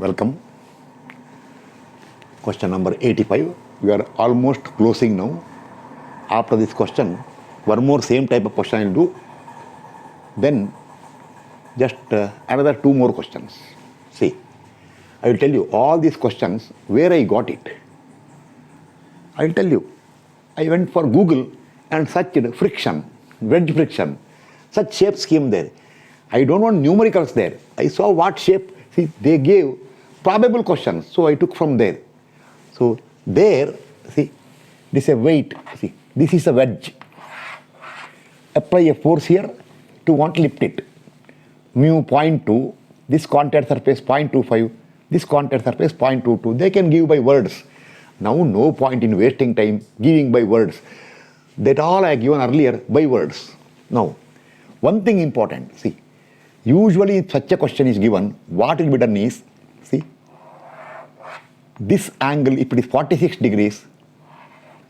Welcome. Question number 85. We are almost closing now. After this question, one more same type of question I will do. Then just another two more questions. See, I will tell you all these questions where I got it. I will tell you. I went for Google and searched friction, wedge friction. Such shapes came there. I don't want numericals there. I saw what shape. See, they gave probable questions. So I took from there. So there, see, this is a weight. See, this is a wedge. Apply a force here to want to lift it. Mu 0.2, this contact surface 0.25, this contact surface 0.22. They can give by words. Now no point in wasting time giving by words. That all I given earlier by words. Now, one thing important, see, usually if such a question is given, what will be done is, see, this angle, if it is 46 degrees,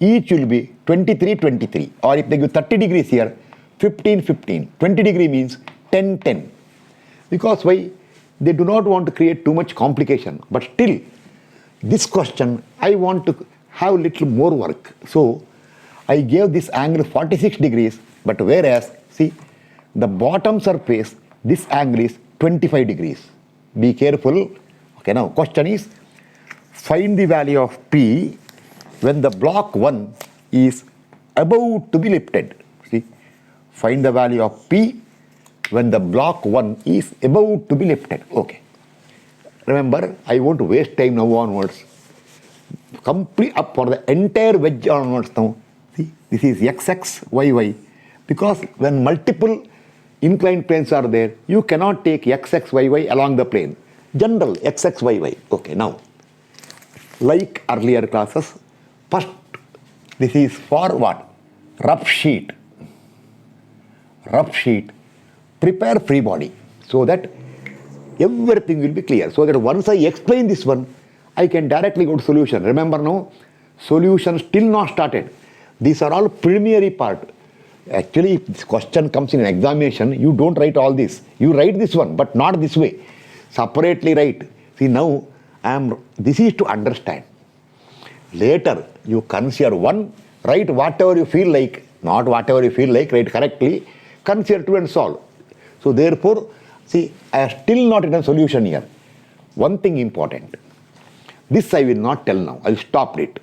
each will be 23, 23. Or if they give 30 degrees here, 15, 15. 20 degree means 10, 10. Because why? They do not want to create too much complication. But still, this question, I want to have little more work. So, I gave this angle 46 degrees, but whereas, see, the bottom surface, this angle is 25 degrees. Be careful. Okay, now question is, find the value of P when the block 1 is about to be lifted. See, find the value of P when the block 1 is about to be lifted. Okay. Remember, I won't waste time now onwards. Complete up for the entire wedge onwards now. See, this is XX, YY. Because when multiple inclined planes are there, you cannot take XX, YY along the plane. General XX, YY. Okay, now, like earlier classes, first, this is for what? Rough sheet. Rough sheet. Prepare free body so that everything will be clear. So that once I explain this one, I can directly go to solution. Remember now, solution still not started. These are all preliminary part. Actually, if this question comes in an examination, you don't write all this. You write this one, but not this way. Separately write. See, now, this is to understand. Later, you consider one, write whatever you feel like, not whatever you feel like, write correctly, consider two and solve. So, therefore, see, I have still not written solution here. One thing important. This I will not tell now. I will stop it.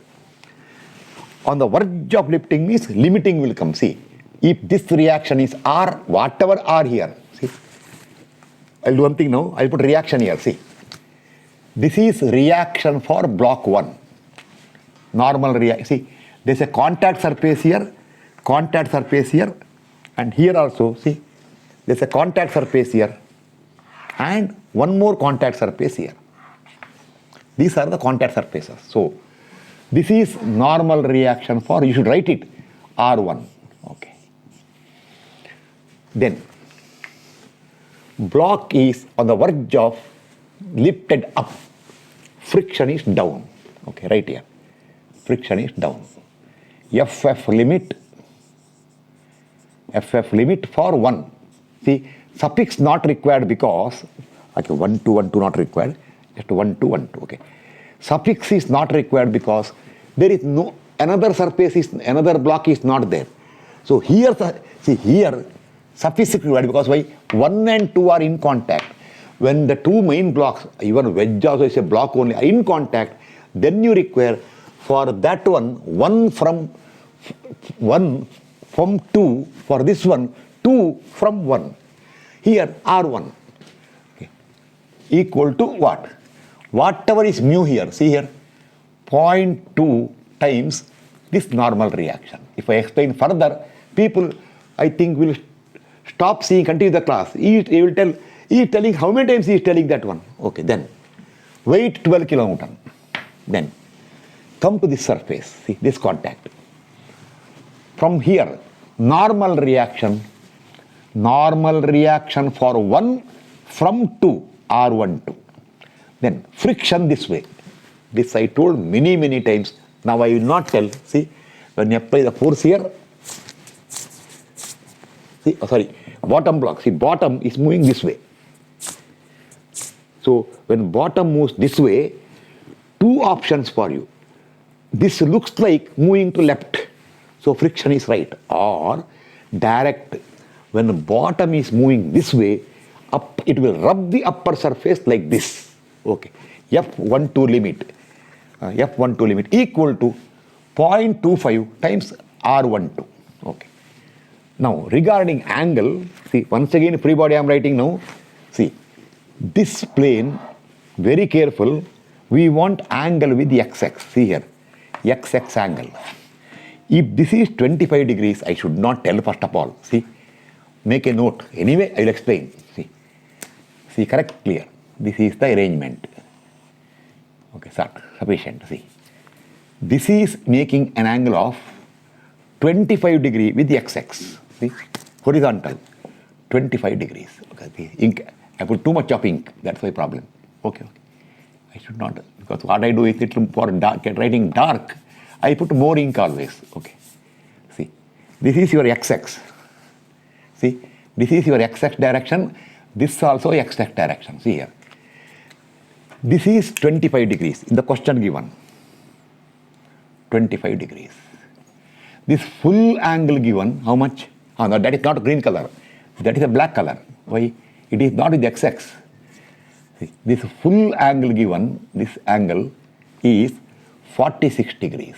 On the verge of lifting means limiting will come. See, if this reaction is R, whatever R here, see, I'll do one thing now. I'll put reaction here. See, this is reaction for block 1. Normal reaction. See, there's a contact surface here, and here also, see, there's a contact surface here, and one more contact surface here. These are the contact surfaces. So, this is normal reaction for, you should write it, R1. Okay. Then, block is on the verge of lifted up. Friction is down. Okay, right here. Friction is down. FF limit for 1. See, suffix not required because, okay, 1, 2, 1, 2 not required. Just 1, 2, 1, 2, okay. Suffix is not required because there is no, another block is not there. So here, see here, suffix is required because why? 1 and 2 are in contact. When the two main blocks, even wedge also is a block only, are in contact, then you require for that one from 2, for this one, 2 from 1. Here, R1, okay, equal to what? Whatever is mu here, see here, 0.2 times this normal reaction. If I explain further, people, I think, will stop seeing, continue the class. He will tell, he is telling, how many times he is telling that one? Okay, then, weight 12 kilonewton. Then, come to this surface, see, this contact. From here, normal reaction for 1 from 2, R12. Then friction this way. This I told many times. Now I will not tell. See, when you apply the force here, see, bottom block. See, bottom is moving this way. So when bottom moves this way, two options for you. This looks like moving to left, so friction is right. Or direct, when the bottom is moving this way, up, it will rub the upper surface like this. Okay, F12 limit, F12 limit equal to 0.25 times R12. Okay. Now regarding angle, see, once again free body I am writing now. See, this plane, very careful, we want angle with XX. See here, XX angle. If this is 25 degrees, I should not tell first of all. See, make a note. Anyway, I will explain. See, correct, clear. This is the arrangement. Okay, sufficient. See, this is making an angle of 25 degree with XX. See, horizontal, 25 degrees. Okay, the ink, I put too much of ink. That's my problem. Okay. I should not, because what I do is for dark, writing dark, I put more ink always. Okay. See, this is your XX. See, this is your XX direction. This also XX direction. See here. This is 25 degrees in the question given. 25 degrees. This full angle given, how much? No, that is not green color. That is a black color. Why? It is not with XX. See, this full angle given, this angle is 46 degrees.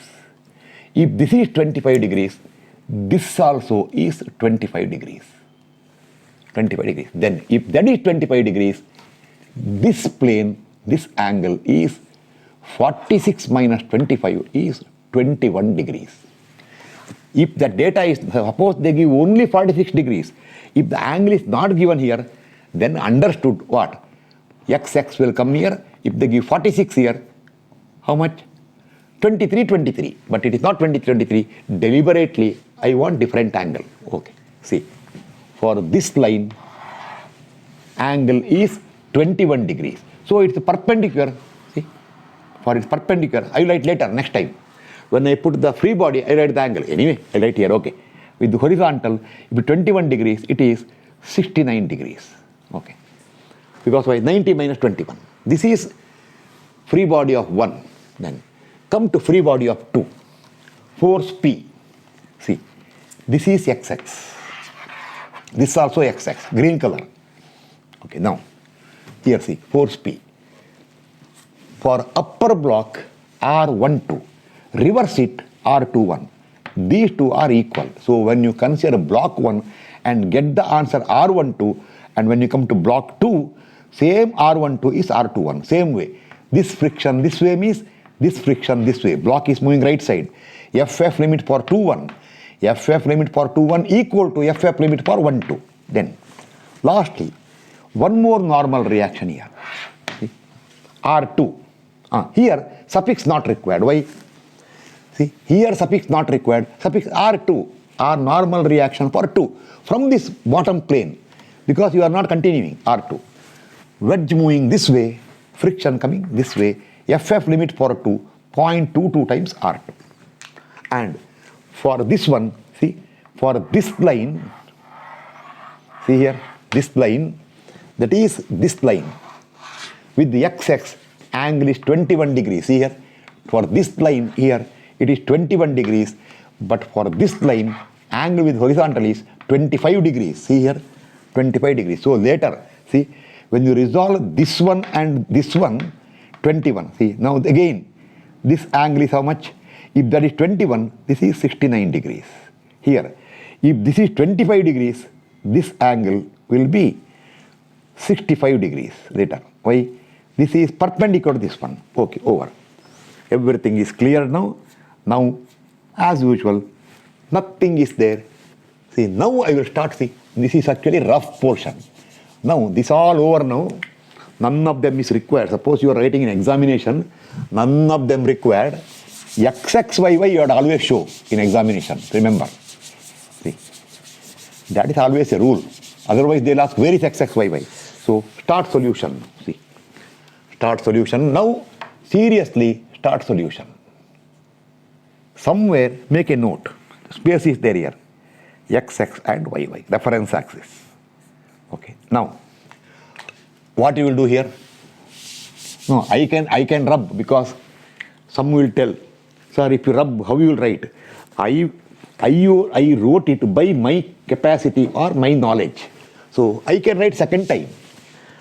If this is 25 degrees, this also is 25 degrees. 25 degrees. Then if that is 25 degrees, this plane, this angle is 46 minus 25 is 21 degrees. If the data is, suppose they give only 46 degrees, if the angle is not given here, then understood what? XX will come here. If they give 46 here, how much? 23, 23. But it is not 23, 23. Deliberately, I want different angle. Okay. See, for this line, angle is 21 degrees. So it's perpendicular. See, for its perpendicular, I will write later, next time. When I put the free body, I write the angle. Anyway, I write here, okay. With the horizontal, if it 21 degrees, it is 69 degrees. Okay. Because why? 90 minus 21. This is free body of 1. Then come to free body of 2. Force P. See, this is XX. This is also XX, green color. Okay, now, here see, force P. For upper block R12, reverse it R21. These two are equal. So when you consider block 1 and get the answer R12, and when you come to block 2, same R12 is R21. Same way. This friction this way means this friction this way. Block is moving right side. FF limit for 2-1. FF limit for 2-1 equal to FF limit for 1-2. Then, lastly, one more normal reaction here. See? R2. Here, suffix not required. Why? See, here suffix not required. Suffix R2. R normal reaction for 2. From this bottom plane. Because you are not continuing. R2. Wedge moving this way. Friction coming this way. FF limit for 2. 0.22 times R2. And for this one, see, for this line, see here, this line, that is this line. With the XX, angle is 21 degrees. See here, for this line here, it is 21 degrees. But for this line, angle with horizontal is 25 degrees. See here, 25 degrees. So later, see, when you resolve this one and this one, 21. See, now again, this angle is how much? If that is 21, this is 69 degrees. Here, if this is 25 degrees, this angle will be 65 degrees later. Why? This is perpendicular to this one. Okay, over. Everything is clear now. Now, as usual, nothing is there. See, now I will start. See, this is actually rough portion. Now, this all over now. None of them is required. Suppose you are writing an examination, none of them required. XXYY you have to always show in examination. Remember. See, that is always a rule. Otherwise, they'll ask where is XXYY. So, start solution. See, start solution. Now, seriously, start solution. Somewhere, make a note. Space is there here. XX and YY, reference axis. Okay. Now, what you will do here? No, I can rub because some will tell, sir, if you rub, how you will write? I wrote it by my capacity or my knowledge. So I can write second time.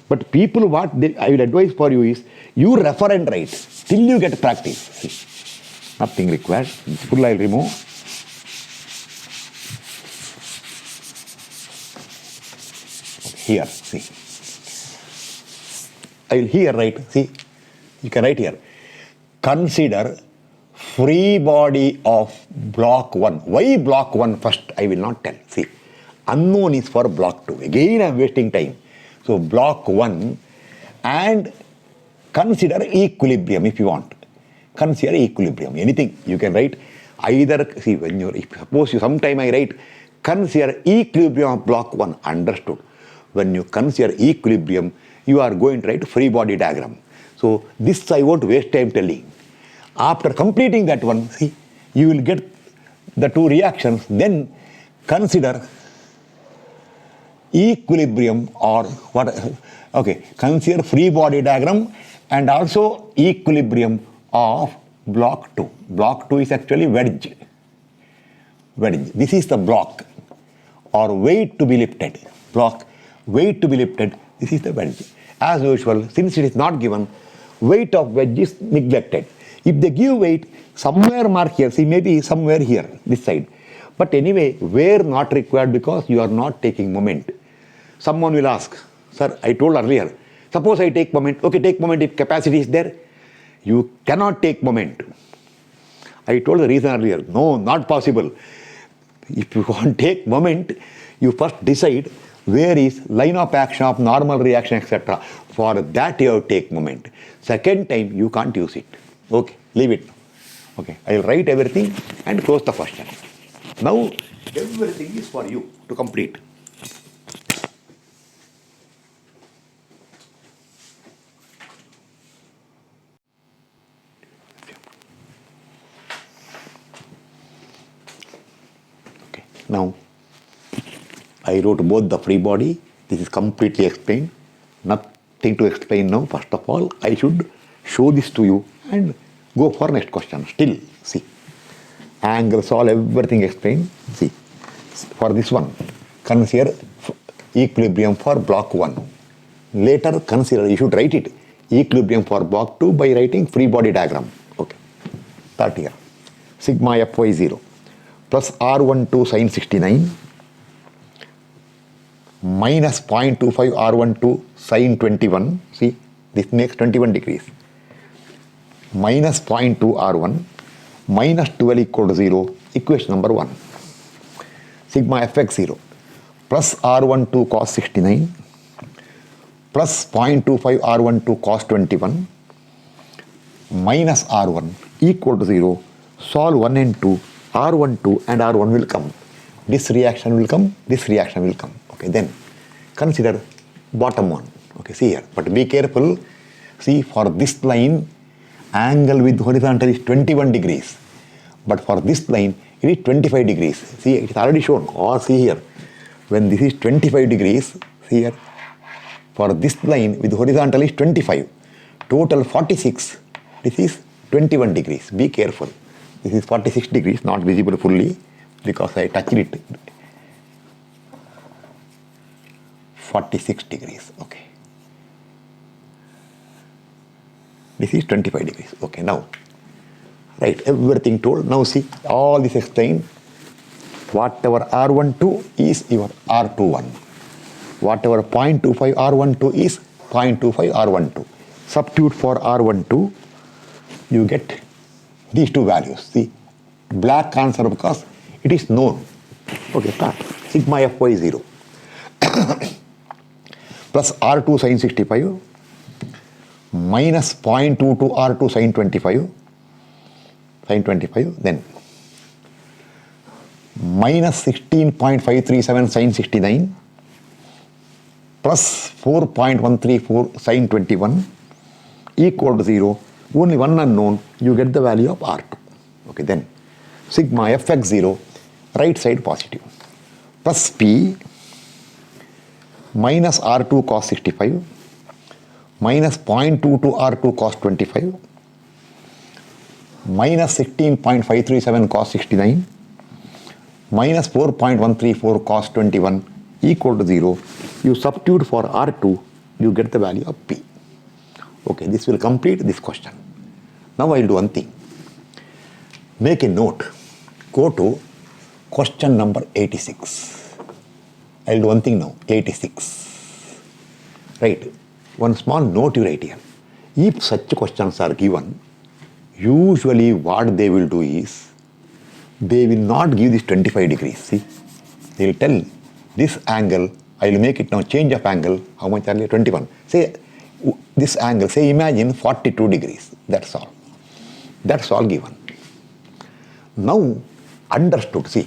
But people, I will advise for you is, you refer and write till you get practice. See, nothing required. Full I will remove. Here, see. I will here write, see, you can write here. Consider free body of block 1. Why block 1 first? I will not tell. See, unknown is for block 2. Again, I am wasting time. So, block 1 and consider equilibrium if you want. Consider equilibrium. Anything you can write. Either, see, when you, suppose you sometime I write, consider equilibrium of block 1. Understood. When you consider equilibrium, you are going to write free body diagram. So, this I won't waste time telling. After completing that one, see, you will get the two reactions. Then consider equilibrium or what? Okay, consider free body diagram and also equilibrium of block 2. Block 2 is actually wedge. Wedge. This is the block or weight to be lifted. Block, weight to be lifted. This is the wedge. As usual, since it is not given, weight of wedge is neglected. If they give weight, somewhere mark here, see, maybe somewhere here, this side. But anyway, where not required because you are not taking moment. Someone will ask, sir, I told earlier, suppose I take moment. Okay, take moment if capacity is there. You cannot take moment. I told the reason earlier. No, not possible. If you want to take moment, you first decide where is line of action of normal reaction, etc. For that you have to take moment. Second time, you can't use it. Okay, leave it. Okay, I will write everything and close the question. Now, everything is for you to complete. Okay, now I wrote both the free body. This is completely explained. Nothing to explain now. First of all, I should show this to you and go for next question. Still, see, angles, all everything explained. See, for this one, consider equilibrium for block 1. Later, consider, you should write it, equilibrium for block 2 by writing free body diagram. Okay, start here. Sigma Fy0 plus R12 sin 69 minus 0.25 R12 sin 21. See, this makes 21 degrees. Minus 0.2 R1 minus 12 equal to 0, equation number 1. Sigma Fx0 plus R12 cos 69 plus 0.25 R12 cos 21 minus R1 equal to 0. Solve 1 and 2, R12 and R1 will come. This reaction will come, this reaction will come. Okay, then consider bottom one. Okay, see here, but be careful. See, for this line, angle with horizontal is 21 degrees. But for this line, it is 25 degrees. See, it is already shown. Or see here, when this is 25 degrees, see here, for this line with horizontal is 25. Total 46. This is 21 degrees. Be careful. This is 46 degrees, not visible fully because I touched it. 46 degrees. Okay. This is 25 degrees. Okay, now, right, everything told. Now see, all this explained. Whatever R12 is your R21. Whatever 0.25 R12 is 0.25 R12. Substitute for R12, you get these two values. See, black answer because it is known. Okay, start. Sigma Fy0 plus R2 sin 65 minus 0.22 R2 sin 25, then minus 16.537 sin 69 plus 4.134 sin 21 equal to 0. Only one unknown, you get the value of R2. Okay, then sigma Fx0, right side positive, plus P minus R2 cos 65 minus 0.22 R2 cos 25, minus 16.537 cos 69, minus 4.134 cos 21 equal to 0. You substitute for R2, you get the value of P. Okay, this will complete this question. Now I will do one thing. Make a note. Go to question number 86. I will do one thing now. 86. Right. One small note you write here. If such questions are given, usually what they will do is, they will not give this 25 degrees. See, they will tell this angle, I will make it now change of angle, how much earlier? 21. Say this angle, say imagine 42 degrees. That's all. That's all given. Now, understood, see,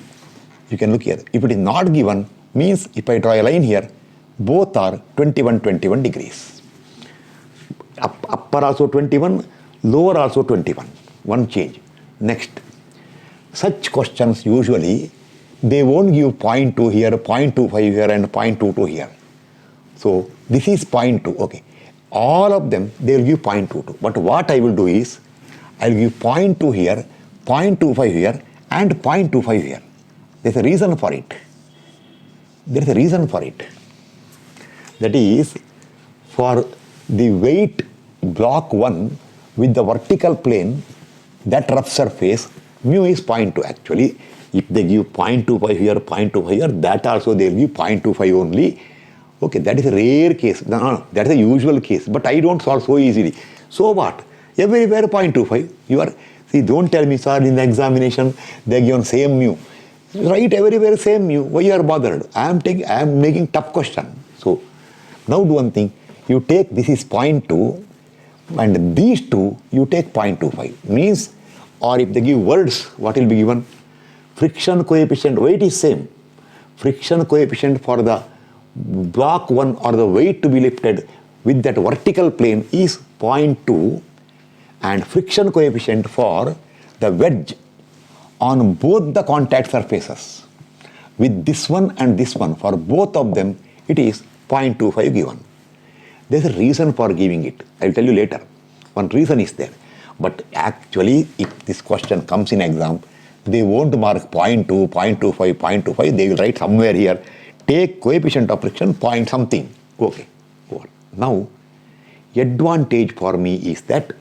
you can look here. If it is not given, means if I draw a line here, both are 21 degrees. Upper also 21, lower also 21. One change. Next, such questions usually, they won't give 0.2 here, 0.25 here and 0.22 here. So, this is 0.2, okay. All of them, they will give 0.22. But what I will do is, I will give 0.2 here, 0.25 here and 0.25 here. There is a reason for it. There is a reason for it. That is, for the weight block 1 with the vertical plane, that rough surface, mu is 0.2 actually. If they give 0.25 here, 0.25 here, that also they will give 0.25 only. Okay, that is a rare case. No, that is a usual case. But I don't solve so easily. So what? Everywhere 0.25. You are, see, don't tell me, sir, in the examination, they are given same mu. Write everywhere same mu. Why you are bothered? I am making tough question. So, now do one thing. You take, this is 0.2, and these two, you take 0.25. Means, or if they give words, what will be given? Friction coefficient, weight is same. Friction coefficient for the block 1 or the weight to be lifted with that vertical plane is 0.2, and friction coefficient for the wedge on both the contact surfaces with this one and this one, for both of them, it is 0.25 given. There is a reason for giving it. I will tell you later. One reason is there. But actually, if this question comes in exam, they won't mark 0.2, 0.25, 0.25. They will write somewhere here, take coefficient of friction, point something. Okay. Now, advantage for me is that,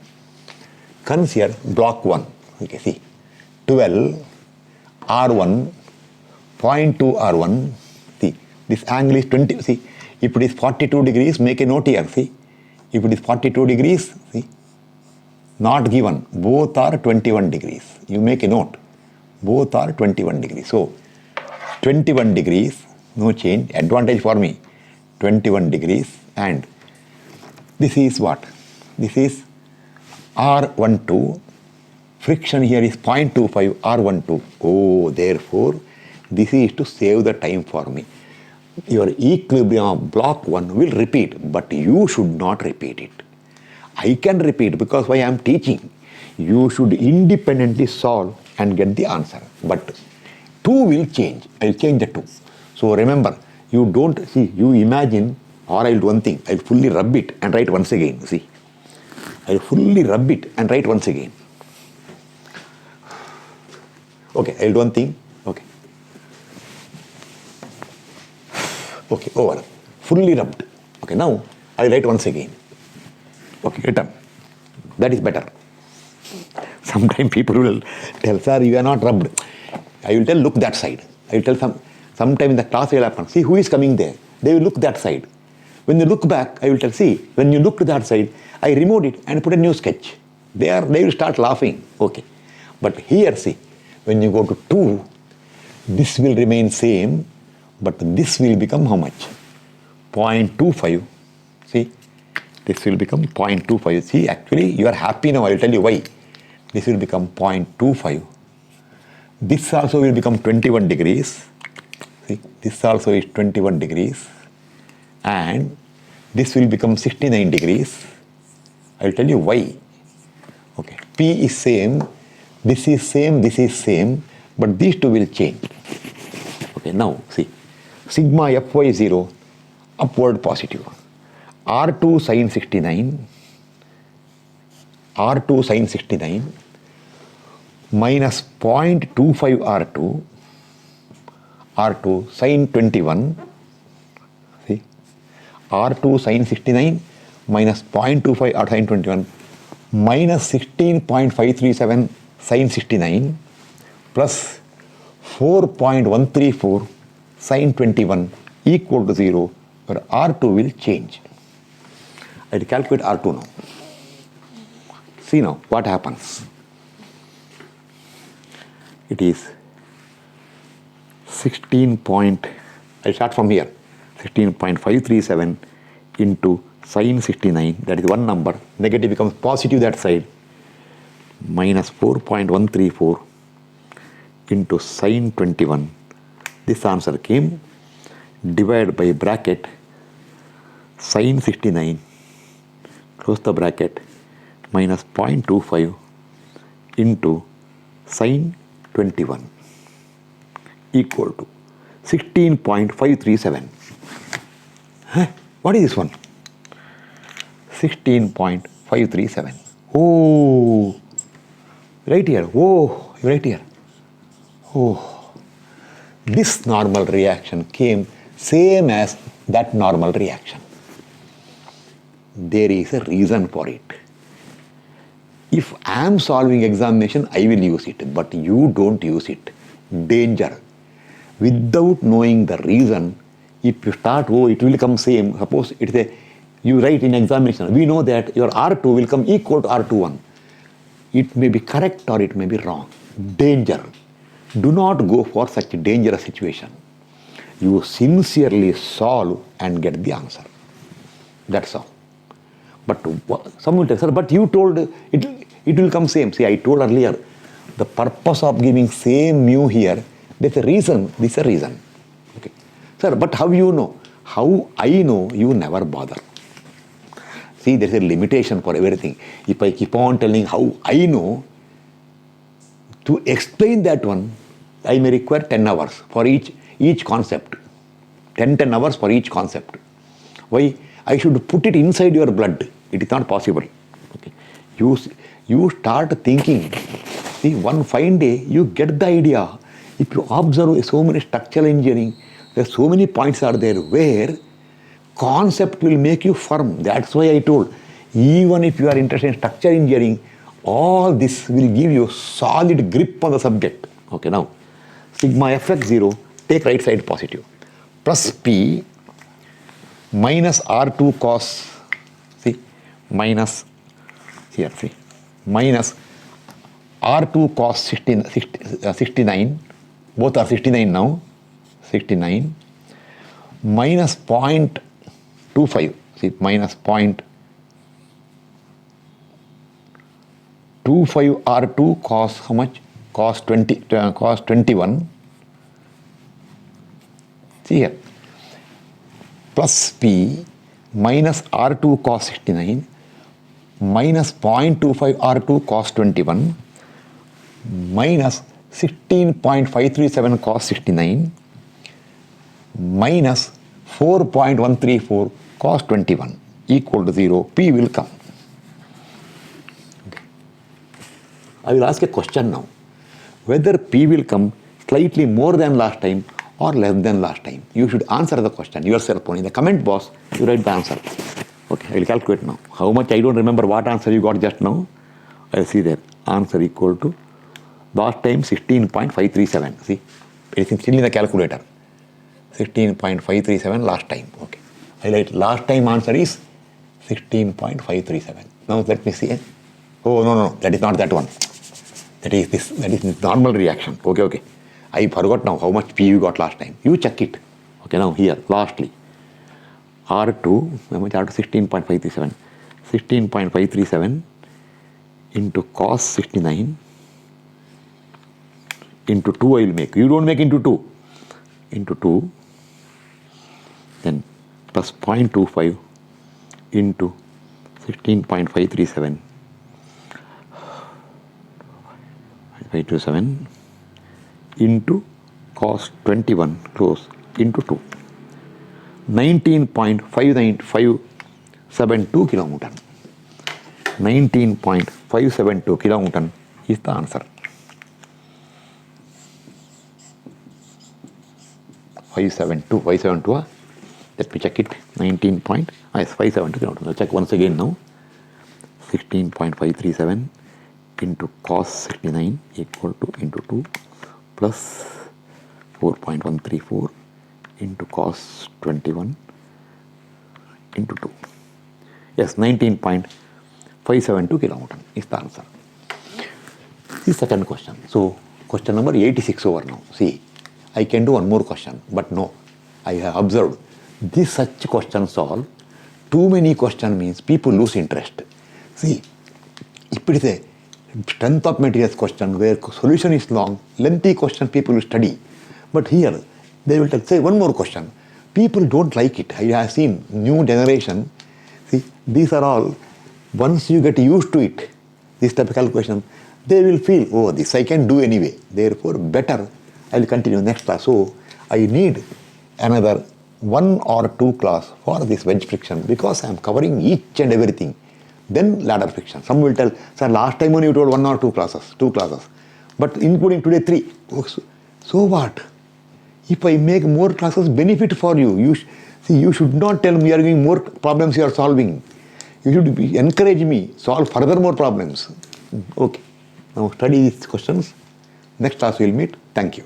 consider block 1. Okay, see, 12, R1, 0.2 R1. See, this angle is 20. See, if it is 42 degrees, make a note here. See, if it is 42 degrees, see, not given. Both are 21 degrees. You make a note. Both are 21 degrees. So, 21 degrees, no change. Advantage for me, 21 degrees. And this is what? This is R12. Friction here is 0.25 R12. Oh, therefore, this is to save the time for me. Your equilibrium of block 1 will repeat, but you should not repeat it. I can repeat because why I am teaching. You should independently solve and get the answer. But 2 will change. I will change the 2. So remember, you don't see, you imagine, or I will do one thing. I will fully rub it and write once again. See, I will fully rub it and write once again. Okay, I will do one thing. Okay. Okay, over. Fully rubbed. Okay, now I will write once again. Okay, return. That is better. Sometimes people will tell, sir, you are not rubbed. I will tell, look that side. I will tell sometime in the class it will happen. See who is coming there. They will look that side. When they look back, I will tell, see, when you look to that side, I removed it and put a new sketch. They will start laughing. Okay. But here, see, when you go to 2, this will remain same, but this will become how much? 0.25. See, this will become 0.25. See, actually, you are happy now. I will tell you why. This will become 0.25. This also will become 21 degrees. See, this also is 21 degrees. And this will become 69 degrees. I will tell you why. Okay, P is same, this is same, but these two will change. Okay, now see, sigma Fy0, upward positive. R2 sin 69 minus 0.25 R2 sin 21. See, R2 sin 69 minus 0.25 R sin 21 minus 16.537 sin 69 plus 4.134 sin 21 equal to 0, where R2 will change. I will calculate R2 now. See now what happens. It is 16 point, I start from here, 16.537 into sin 69, that is one number, negative becomes positive that side, minus 4.134 into sin 21. This answer came, divided by bracket, sin 69, close the bracket, minus 0.25 into sin 21 equal to 16.537. What is this one? 16.537. Oh, right here. Oh, right here. Oh, this normal reaction came same as that normal reaction. There is a reason for it. If I am solving examination, I will use it, but you don't use it. Danger. Without knowing the reason, if you start, oh, it will come same. Suppose it's a, you write in examination, we know that your R2 will come equal to R21. It may be correct or it may be wrong. Danger. Do not go for such a dangerous situation. You sincerely solve and get the answer. That's all. But someone will say, sir, but you told it will come same. See, I told earlier, the purpose of giving same mu here, there's a reason, this is a reason. Okay. Sir, but how you know? How I know, you never bother. See, there's a limitation for everything. If I keep on telling how I know, to explain that one, I may require 10 hours for each concept. 10 hours for each concept. Why? I should put it inside your blood. It is not possible. Okay. You start thinking. See, one fine day, you get the idea. If you observe so many structural engineering, there are so many points are there where concept will make you firm. That's why I told, even if you are interested in structural engineering, all this will give you solid grip on the subject. Okay, now, sigma fx 0, take right side positive, plus p minus R2 cos, see, minus, here, see, minus R2 cos 69, both are 69 now, 69, minus 0.25, see, minus 0.25 R2 cos how much? Cos 21, see here, plus P minus R2 cos 69 minus 0.25 R2 cos 21 minus 16.537 cos 69 minus 4.134 cos 21 equal to 0. P will come. Okay. I will ask a question now. Whether P will come slightly more than last time or less than last time. You should answer the question yourself. In the comment box, you write the answer. Okay, I will calculate now. How much I don't remember what answer you got just now. I see that answer equal to last time 16.537. See, it is still in the calculator. 16.537 last time. Okay. I write last time answer is 16.537. Now let me see. Oh, no, that is not that one. That is this normal reaction. Okay. I forgot now how much P you got last time. You check it. Okay, now here, lastly. R2, how much R2? 16.537. 16.537 into cos 69 into 2 I will make. You don't make into 2. Into 2. Then plus 0.25 into 16.537. 527 into cos 21 close into 2. 19.595 19.572 kilonewton. 19.572 kilonewton is the answer. 572, let me check it. 572 kilonewton. I'll check once again now. 16.537 into cos 69 equal to into 2 plus 4.134 into cos 21 into 2. Yes, 19.572 kilonewton is the answer. The second question. So, question number 86 over now. See, I can do one more question, but no. I have observed this such questions solve. Too many questions means people lose interest. See, if it is a strength of materials question where solution is long, lengthy question people will study. But here, they will say one more question. People don't like it. I have seen new generation. See, these are all, once you get used to it, this typical question, they will feel, oh, this I can do anyway. Therefore, better I will continue next class. So, I need another 1 or 2 class for this wedge friction because I am covering each and everything. Then ladder friction. Some will tell, sir, last time only you told 1 or 2 classes. But including today 3. So what? If I make more classes, benefit for you. You should not tell me you are giving more problems you are solving. You should encourage me, solve further more problems. Okay. Now study these questions. Next class we will meet. Thank you.